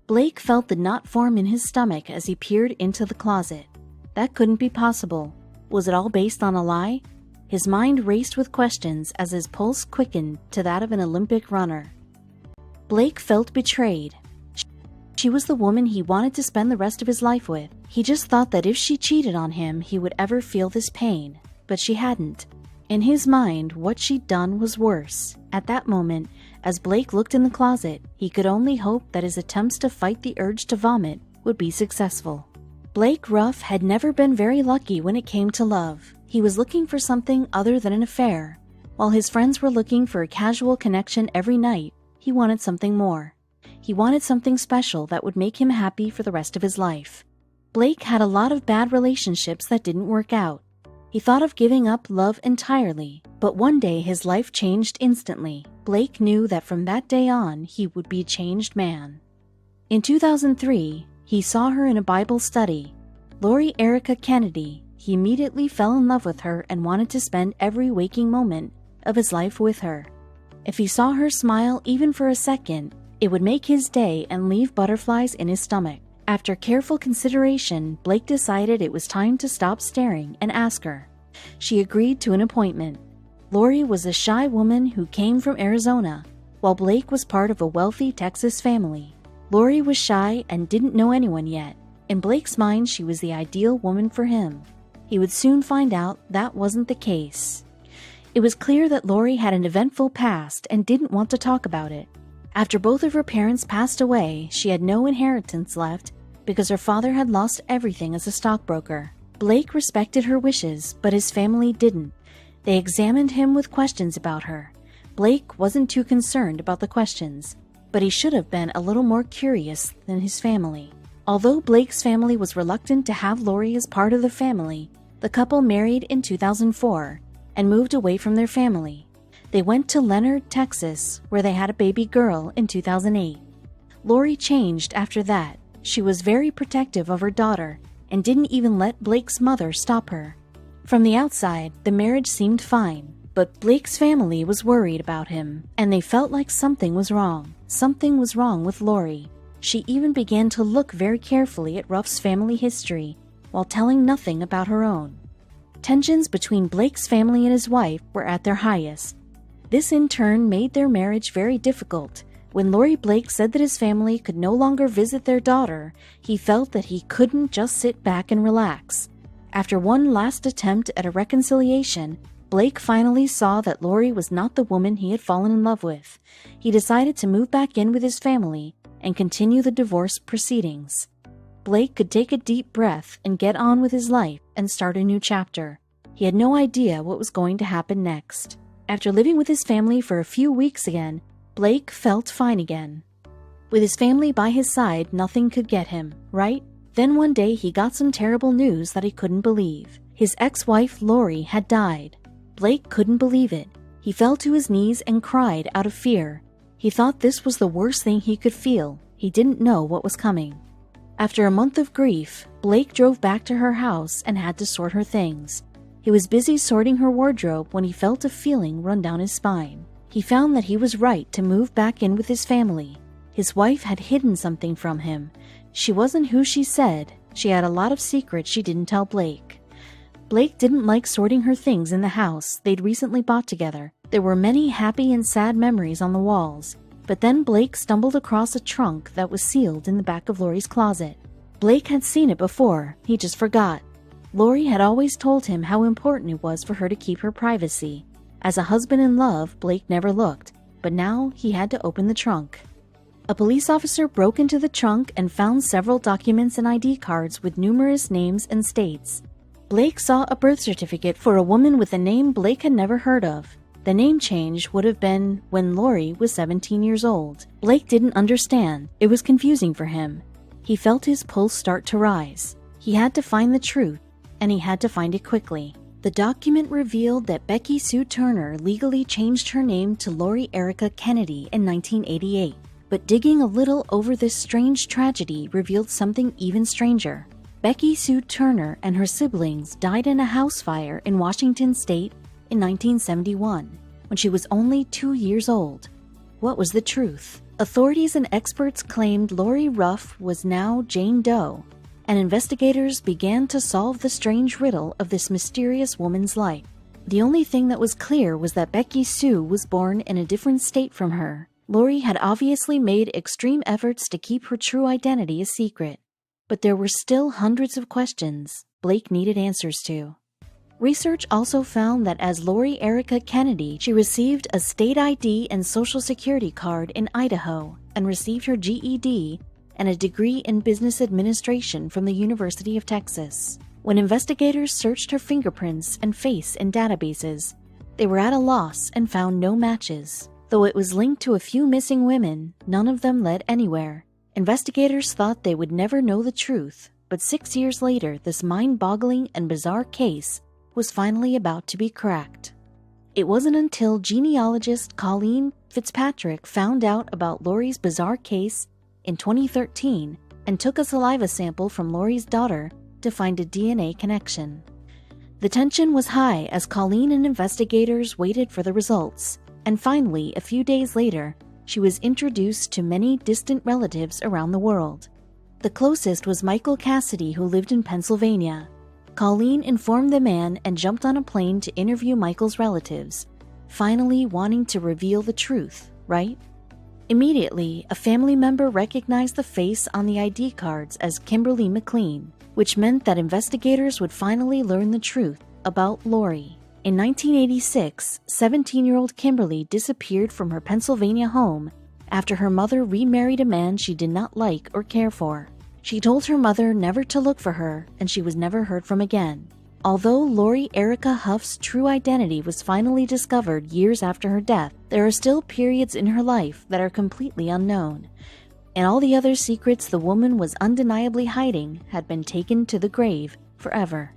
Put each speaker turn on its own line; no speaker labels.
Blake felt the knot form in his stomach as he peered into the closet. That couldn't be possible. Was it all based on a lie? His mind raced with questions as his pulse quickened to that of an Olympic runner. Blake felt betrayed. She was the woman he wanted to spend the rest of his life with. He just thought that if she cheated on him, he would ever feel this pain. But she hadn't. In his mind, what she'd done was worse. At that moment, as Blake looked in the closet, he could only hope that his attempts to fight the urge to vomit would be successful. Blake Ruff had never been very lucky when it came to love. He was looking for something other than an affair. While his friends were looking for a casual connection every night, he wanted something more. He wanted something special that would make him happy for the rest of his life. Blake had a lot of bad relationships that didn't work out. He thought of giving up love entirely, but one day his life changed instantly. Blake knew that from that day on, he would be a changed man. In 2003, he saw her in a Bible study. Lori Erica Kennedy. He immediately fell in love with her and wanted to spend every waking moment of his life with her. If he saw her smile even for a second, it would make his day and leave butterflies in his stomach. After careful consideration, Blake decided it was time to stop staring and ask her. She agreed to an appointment. Lori was a shy woman who came from Arizona, while Blake was part of a wealthy Texas family. Lori was shy and didn't know anyone yet. In Blake's mind, she was the ideal woman for him. He would soon find out that wasn't the case. It was clear that Lori had an eventful past and didn't want to talk about it. After both of her parents passed away, she had no inheritance left because her father had lost everything as a stockbroker. Blake respected her wishes, but his family didn't. They examined him with questions about her. Blake wasn't too concerned about the questions, but he should have been a little more curious than his family. Although Blake's family was reluctant to have Lori as part of the family, the couple married in 2004 and moved away from their family. They went to Leonard, Texas, where they had a baby girl in 2008. Lori changed after that. She was very protective of her daughter and didn't even let Blake's mother stop her. From the outside, the marriage seemed fine, but Blake's family was worried about him, and they felt like something was wrong. Something was wrong with Lori. She even began to look very carefully at Ruff's family history while telling nothing about her own. Tensions between Blake's family and his wife were at their highest. This in turn made their marriage very difficult. When Lori Blake said that his family could no longer visit their daughter, he felt that he couldn't just sit back and relax. After one last attempt at a reconciliation, Blake finally saw that Lori was not the woman he had fallen in love with. He decided to move back in with his family and continue the divorce proceedings. Blake could take a deep breath and get on with his life and start a new chapter. He had no idea what was going to happen next. After living with his family for a few weeks again, Blake felt fine again. With his family by his side, nothing could get him, right? Then one day he got some terrible news that he couldn't believe. His ex-wife Lori had died. Blake couldn't believe it. He fell to his knees and cried out of fear. He thought this was the worst thing he could feel. He didn't know what was coming. After a month of grief, Blake drove back to her house and had to sort her things. He was busy sorting her wardrobe when he felt a feeling run down his spine. He found that he was right to move back in with his family. His wife had hidden something from him. She wasn't who she said. She had a lot of secrets she didn't tell Blake. Blake didn't like sorting her things in the house they'd recently bought together. There were many happy and sad memories on the walls. But then Blake stumbled across a trunk that was sealed in the back of Lori's closet. Blake had seen it before. He just forgot. Lori had always told him how important it was for her to keep her privacy. As a husband in love, Blake never looked, but now he had to open the trunk. A police officer broke into the trunk and found several documents and ID cards with numerous names and states. Blake saw a birth certificate for a woman with a name Blake had never heard of. The name change would have been when Lori was 17 years old. Blake didn't understand. It was confusing for him. He felt his pulse start to rise. He had to find the truth, and he had to find it quickly. The document revealed that Becky Sue Turner legally changed her name to Lori Erica Kennedy in 1988. But digging a little over this strange tragedy revealed something even stranger. Becky Sue Turner and her siblings died in a house fire in Washington State in 1971, when she was only 2 years old. What was the truth? Authorities and experts claimed Lori Ruff was now Jane Doe, and investigators began to solve the strange riddle of this mysterious woman's life. The only thing that was clear was that Becky Sue was born in a different state from her. Lori had obviously made extreme efforts to keep her true identity a secret, but there were still hundreds of questions Blake needed answers to. Research also found that as Lori Erica Kennedy, she received a state ID and social security card in Idaho and received her GED and a degree in business administration from the University of Texas. When investigators searched her fingerprints and face in databases, they were at a loss and found no matches. Though it was linked to a few missing women, none of them led anywhere. Investigators thought they would never know the truth, but 6 years later, this mind-boggling and bizarre case was finally about to be cracked. It wasn't until genealogist Colleen Fitzpatrick found out about Lori's bizarre case in 2013 and took a saliva sample from Lori's daughter to find a DNA connection. The tension was high as Colleen and investigators waited for the results, and finally, a few days later, she was introduced to many distant relatives around the world. The closest was Michael Cassidy, who lived in Pennsylvania. Colleen informed the man and jumped on a plane to interview Michael's relatives, finally wanting to reveal the truth, right? Immediately, a family member recognized the face on the ID cards as Kimberly McLean, which meant that investigators would finally learn the truth about Lori. In 1986, 17-year-old Kimberly disappeared from her Pennsylvania home after her mother remarried a man she did not like or care for. She told her mother never to look for her, and she was never heard from again. Although Lori Erica Huff's true identity was finally discovered years after her death, there are still periods in her life that are completely unknown, and all the other secrets the woman was undeniably hiding had been taken to the grave forever.